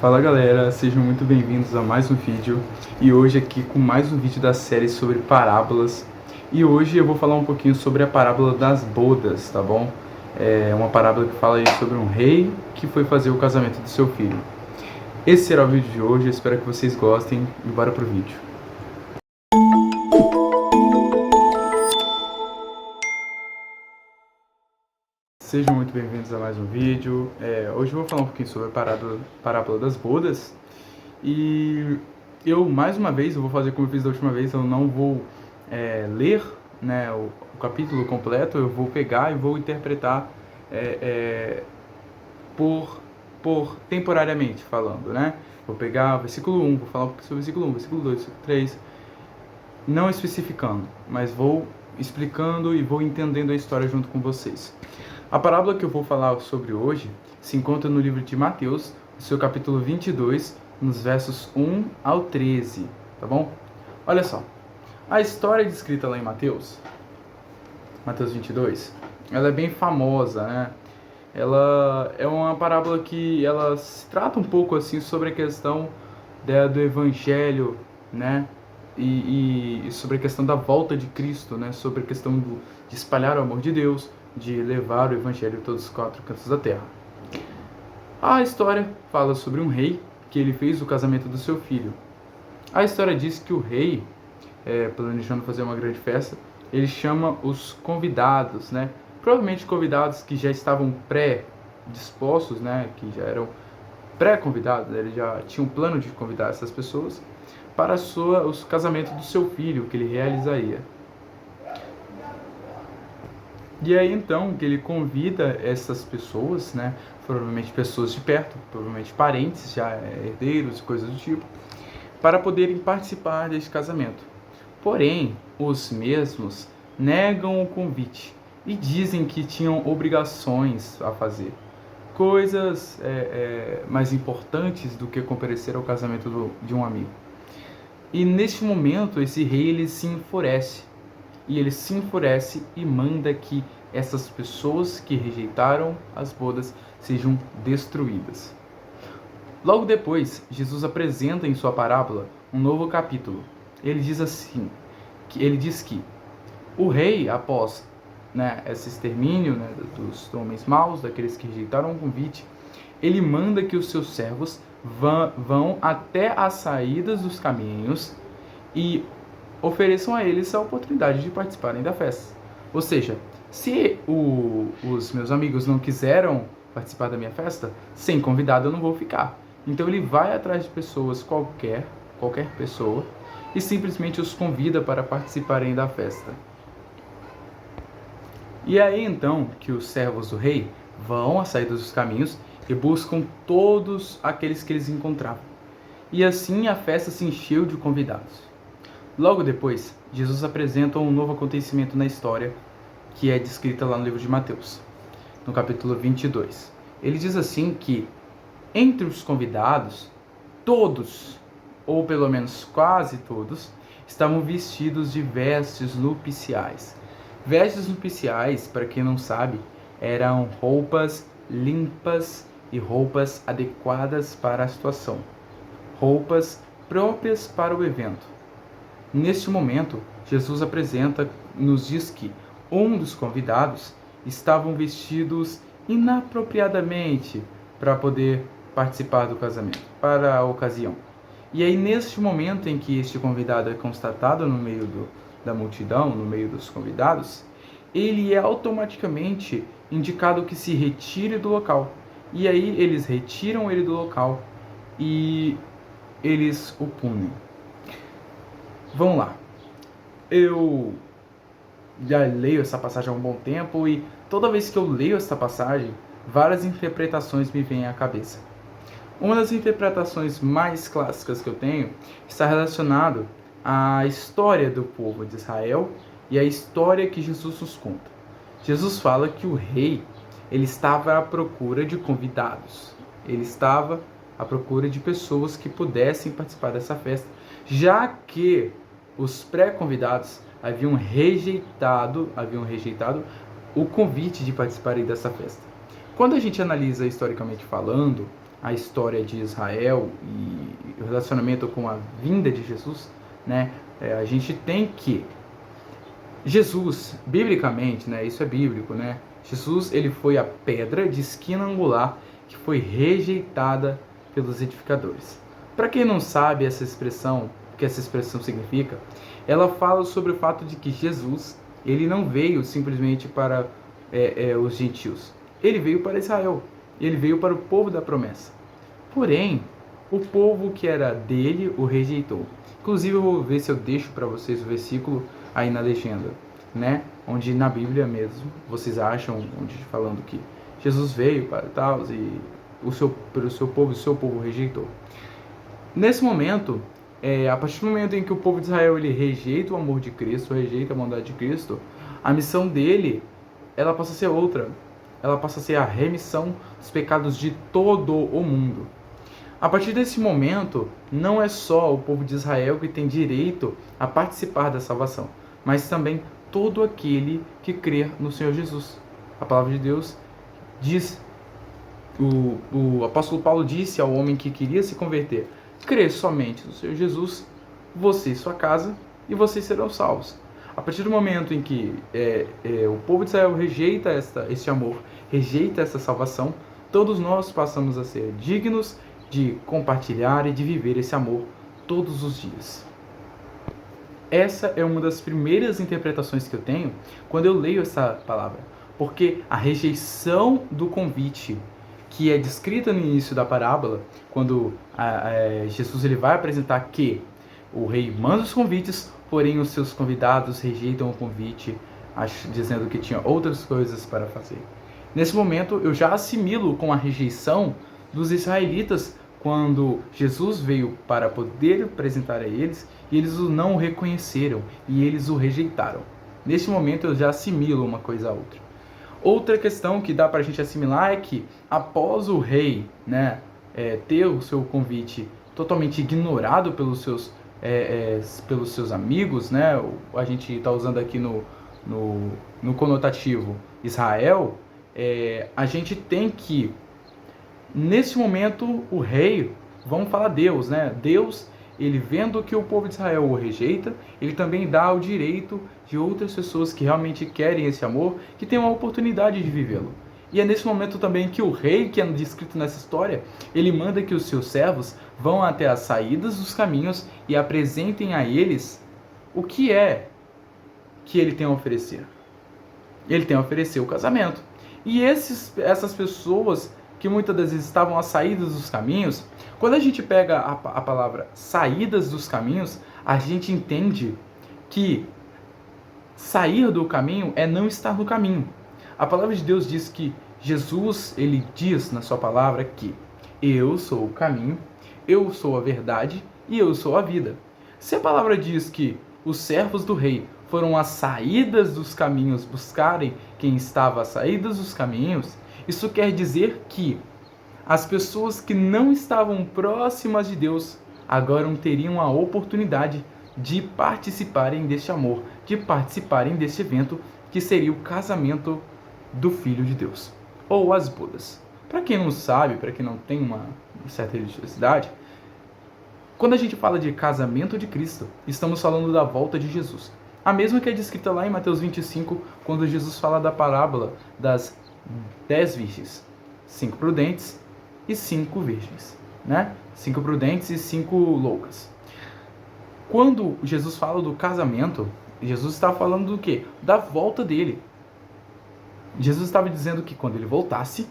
Fala galera, sejam muito bem-vindos a mais um vídeo e hoje aqui com mais um vídeo da série sobre parábolas e hoje eu vou falar um pouquinho sobre a parábola das bodas, tá bom? É uma parábola que fala aí sobre um rei que foi fazer o casamento do seu filho. Esse será o vídeo de hoje, eu espero que vocês gostem e bora pro vídeo. Sejam muito bem-vindos a mais um vídeo. Hoje eu vou falar um pouquinho sobre a parábola das bodas. E eu, mais uma vez, eu vou fazer como eu fiz da última vez, eu não vou ler, né, o capítulo completo, eu vou pegar e vou interpretar por temporariamente falando, né? Vou pegar o versículo 1, vou falar um pouquinho sobre o versículo 1, versículo 2, versículo 3, não especificando, mas vou explicando e vou entendendo a história junto com vocês. A parábola que eu vou falar sobre hoje se encontra no livro de Mateus, no seu capítulo 22, nos versos 1 ao 13, tá bom? Olha só, a história descrita lá em Mateus 22, ela é bem famosa, né? Ela é uma parábola que ela se trata um pouco assim sobre a questão do evangelho, né? E sobre a questão da volta de Cristo, né? Sobre a questão de espalhar o amor de Deus, de levar o evangelho a todos os quatro cantos da terra. A história fala sobre um rei que ele fez o casamento do seu filho. A história diz que o rei, planejando fazer uma grande festa, ele chama os convidados, né? Provavelmente convidados que já estavam pré-dispostos, né? Que já eram pré-convidados, ele já tinha um plano de convidar essas pessoas para o casamento do seu filho, que ele realizaria. E aí então que ele convida essas pessoas, né, provavelmente pessoas de perto, provavelmente parentes, já herdeiros e coisas do tipo, para poderem participar deste casamento. Porém, os mesmos negam o convite e dizem que tinham obrigações a fazer, coisas mais importantes do que comparecer ao casamento de um amigo. E neste momento esse rei ele se enfurece. E ele se enfurece e manda que essas pessoas que rejeitaram as bodas sejam destruídas. Logo depois, Jesus apresenta em sua parábola um novo capítulo. Ele diz assim, ele diz que o rei, após esse extermínio dos homens maus, daqueles que rejeitaram o convite, ele manda que os seus servos vão até as saídas dos caminhos e ofereçam a eles a oportunidade de participarem da festa. Ou seja, se os meus amigos não quiseram participar da minha festa, sem convidado eu não vou ficar. Então ele vai atrás de pessoas, qualquer pessoa, e simplesmente os convida para participarem da festa. E aí então que os servos do rei vão às saídas dos caminhos e buscam todos aqueles que eles encontravam. E assim a festa se encheu de convidados. Logo depois, Jesus apresenta um novo acontecimento na história, que é descrita lá no livro de Mateus, no capítulo 22. Ele diz assim que, entre os convidados, todos, ou pelo menos quase todos, estavam vestidos de vestes nupciais. Vestes nupciais, para quem não sabe, eram roupas limpas e roupas adequadas para a situação. Roupas próprias para o evento. Neste momento, Jesus nos diz que um dos convidados estavam vestidos inapropriadamente para poder participar do casamento, para a ocasião. E aí, neste momento em que este convidado é constatado no meio da multidão, no meio dos convidados, ele é automaticamente indicado que se retire do local. E aí, eles retiram ele do local e eles o punem. Vamos lá, eu já leio essa passagem há um bom tempo e toda vez que eu leio essa passagem, várias interpretações me vêm à cabeça. Uma das interpretações mais clássicas que eu tenho está relacionado à história do povo de Israel e à história que Jesus nos conta. Jesus fala que o rei ele estava à procura de convidados, ele estava à procura de pessoas que pudessem participar dessa festa, já que os pré-convidados haviam rejeitado o convite de participarem dessa festa. Quando a gente analisa historicamente falando, a história de Israel e o relacionamento com a vinda de Jesus, né, a gente tem que Jesus, biblicamente, né, isso é bíblico, né, Jesus, ele foi a pedra de esquina angular que foi rejeitada pelos edificadores. Para quem não sabe essa expressão, o que essa expressão significa, ela fala sobre o fato de que Jesus, ele não veio simplesmente para os gentios, ele veio para Israel, ele veio para o povo da promessa. Porém, o povo que era dele o rejeitou. Inclusive, eu vou ver se eu deixo para vocês o versículo aí na legenda, né? Onde na Bíblia mesmo vocês acham, onde falando que Jesus veio para tal e pelo seu povo rejeitou. Nesse momento, a partir do momento em que o povo de Israel ele rejeita o amor de Cristo, rejeita a bondade de Cristo, a missão dele, ela passa a ser outra. Ela passa a ser a remissão dos pecados de todo o mundo. A partir desse momento, não é só o povo de Israel que tem direito a participar da salvação, mas também todo aquele que crer no Senhor Jesus. A palavra de Deus diz, o apóstolo Paulo disse ao homem que queria se converter: crê somente no Senhor Jesus, você e sua casa, e vocês serão salvos. A partir do momento em que o povo de Israel rejeita esse amor, rejeita essa salvação, todos nós passamos a ser dignos de compartilhar e de viver esse amor todos os dias. Essa é uma das primeiras interpretações que eu tenho quando eu leio essa palavra, porque a rejeição do convite que é descrita no início da parábola, quando Jesus ele vai apresentar que o rei manda os convites, porém os seus convidados rejeitam o convite, dizendo que tinha outras coisas para fazer. Nesse momento eu já assimilo com a rejeição dos israelitas quando Jesus veio para poder apresentar a eles e eles o não reconheceram e eles o rejeitaram. Nesse momento eu já assimilo uma coisa a outra. Outra questão que dá para a gente assimilar é que após o rei, né, ter o seu convite totalmente ignorado pelos seus amigos, né, a gente está usando aqui no conotativo Israel, a gente tem que, nesse momento, o rei, vamos falar Deus, né? Deus, ele vendo que o povo de Israel o rejeita, ele também dá o direito de outras pessoas que realmente querem esse amor, que tenham a oportunidade de vivê-lo. E é nesse momento também que o rei, que é descrito nessa história, ele manda que os seus servos vão até as saídas dos caminhos e apresentem a eles o que é que ele tem a oferecer. Ele tem a oferecer o casamento. E essas pessoas que muitas das vezes estavam às saídas dos caminhos, quando a gente pega a palavra saídas dos caminhos, a gente entende que sair do caminho é não estar no caminho. A palavra de Deus diz que Jesus, ele diz na sua palavra que eu sou o caminho, eu sou a verdade e eu sou a vida. Se a palavra diz que os servos do rei foram às saídas dos caminhos buscarem quem estava às saídas dos caminhos, isso quer dizer que as pessoas que não estavam próximas de Deus agora teriam a oportunidade de participarem deste amor, de participarem deste evento que seria o casamento do Filho de Deus, ou as bodas. Para quem não sabe, para quem não tem uma certa religiosidade, quando a gente fala de casamento de Cristo, estamos falando da volta de Jesus. A mesma que é descrita lá em Mateus 25, quando Jesus fala da parábola das 10 virgens, 5 prudentes e 5 virgens, né? 5 prudentes e 5 loucas. Quando Jesus fala do casamento, Jesus está falando do quê? Da volta dele. Jesus estava dizendo que quando ele voltasse,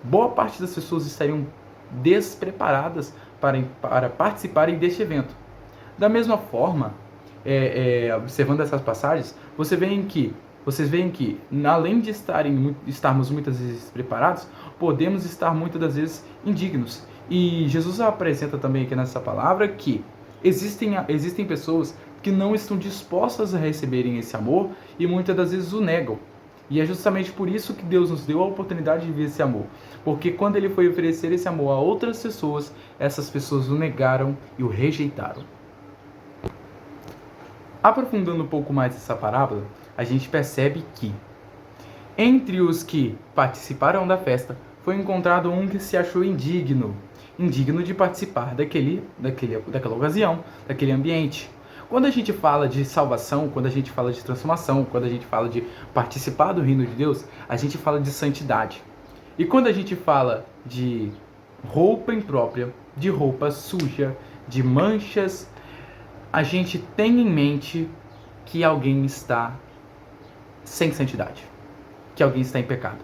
boa parte das pessoas estariam despreparadas para participarem deste evento. Da mesma forma, observando essas passagens, vocês veem que, além de estarmos muitas vezes preparados, podemos estar muitas das vezes indignos. E Jesus apresenta também aqui nessa palavra que existem pessoas que não estão dispostas a receberem esse amor e muitas das vezes o negam. E é justamente por isso que Deus nos deu a oportunidade de ver esse amor. Porque quando ele foi oferecer esse amor a outras pessoas, essas pessoas o negaram e o rejeitaram. Aprofundando um pouco mais essa parábola, a gente percebe que entre os que participaram da festa foi encontrado um que se achou indigno de participar daquela ocasião, daquele ambiente. Quando a gente fala de salvação, quando a gente fala de transformação, quando a gente fala de participar do reino de Deus, a gente fala de santidade. E quando a gente fala de roupa imprópria, de roupa suja, de manchas, a gente tem em mente que alguém está sem santidade, que alguém está em pecado.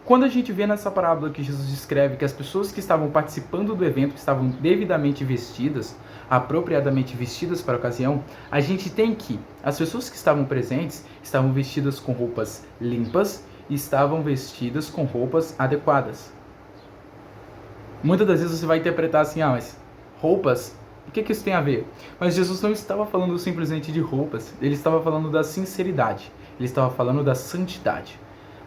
Quando a gente vê nessa parábola que Jesus descreve que as pessoas que estavam participando do evento, que estavam devidamente vestidas, apropriadamente vestidas para a ocasião, a gente tem que as pessoas que estavam presentes estavam vestidas com roupas limpas e estavam vestidas com roupas adequadas. Muitas das vezes você vai interpretar assim, mas roupas, o que isso tem a ver? Mas Jesus não estava falando simplesmente de roupas, ele estava falando da sinceridade, ele estava falando da santidade.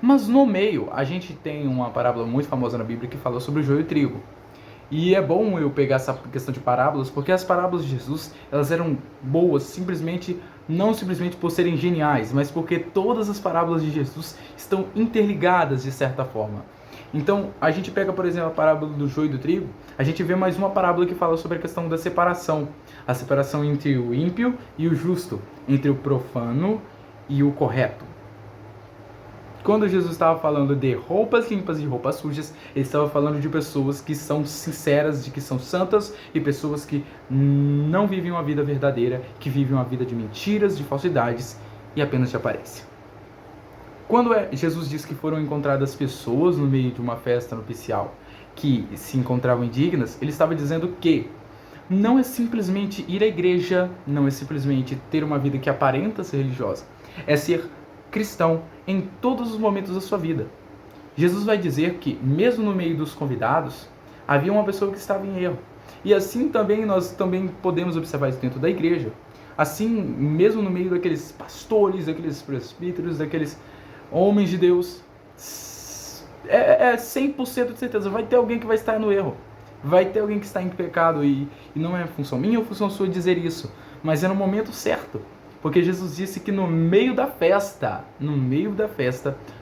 Mas no meio, a gente tem uma parábola muito famosa na Bíblia que fala sobre o joio e o trigo. E é bom eu pegar essa questão de parábolas, porque as parábolas de Jesus, elas eram boas não simplesmente por serem geniais, mas porque todas as parábolas de Jesus estão interligadas de certa forma. Então, a gente pega, por exemplo, a parábola do joio e do trigo, a gente vê mais uma parábola que fala sobre a questão da separação. A separação entre o ímpio e o justo, entre o profano e o correto. Quando Jesus estava falando de roupas limpas e roupas sujas, ele estava falando de pessoas que são sinceras, de que são santas, e pessoas que não vivem uma vida verdadeira, que vivem uma vida de mentiras, de falsidades e apenas de aparência. Quando Jesus diz que foram encontradas pessoas no meio de uma festa nupcial que se encontravam indignas, ele estava dizendo que não é simplesmente ir à igreja, não é simplesmente ter uma vida que aparenta ser religiosa, é ser cristão em todos os momentos da sua vida. Jesus vai dizer que, mesmo no meio dos convidados, havia uma pessoa que estava em erro. E assim também nós podemos observar isso dentro da igreja. Assim, mesmo no meio daqueles pastores, daqueles presbíteros, daqueles homens de Deus, é 100% de certeza, vai ter alguém que vai estar no erro. Vai ter alguém que está em pecado e não é função minha ou função sua dizer isso, mas é no momento certo. Porque Jesus disse que no meio da festa,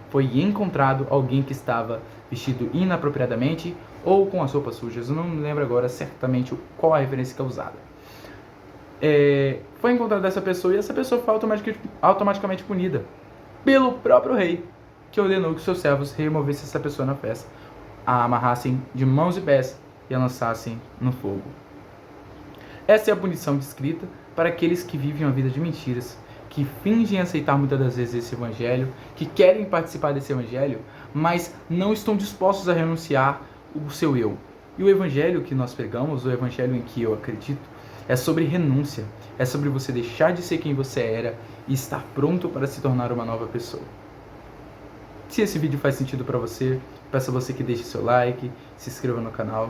foi encontrado alguém que estava vestido inapropriadamente ou com as roupas sujas. Eu não me lembro agora certamente qual a referência que é usada. Foi encontrada essa pessoa e essa pessoa foi automaticamente punida pelo próprio rei, que ordenou que seus servos removessem essa pessoa na festa, a amarrassem de mãos e pés e a lançassem no fogo. Essa é a punição descrita para aqueles que vivem uma vida de mentiras, que fingem aceitar muitas das vezes esse evangelho, que querem participar desse evangelho, mas não estão dispostos a renunciar o seu eu. E o evangelho que nós pregamos, o evangelho em que eu acredito, é sobre renúncia, é sobre você deixar de ser quem você era e estar pronto para se tornar uma nova pessoa. Se esse vídeo faz sentido para você, peço a você que deixe seu like, se inscreva no canal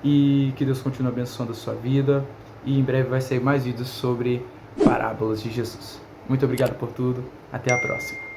e que Deus continue abençoando a sua vida. E em breve vai sair mais vídeos sobre parábolas de Jesus. Muito obrigado por tudo. Até a próxima.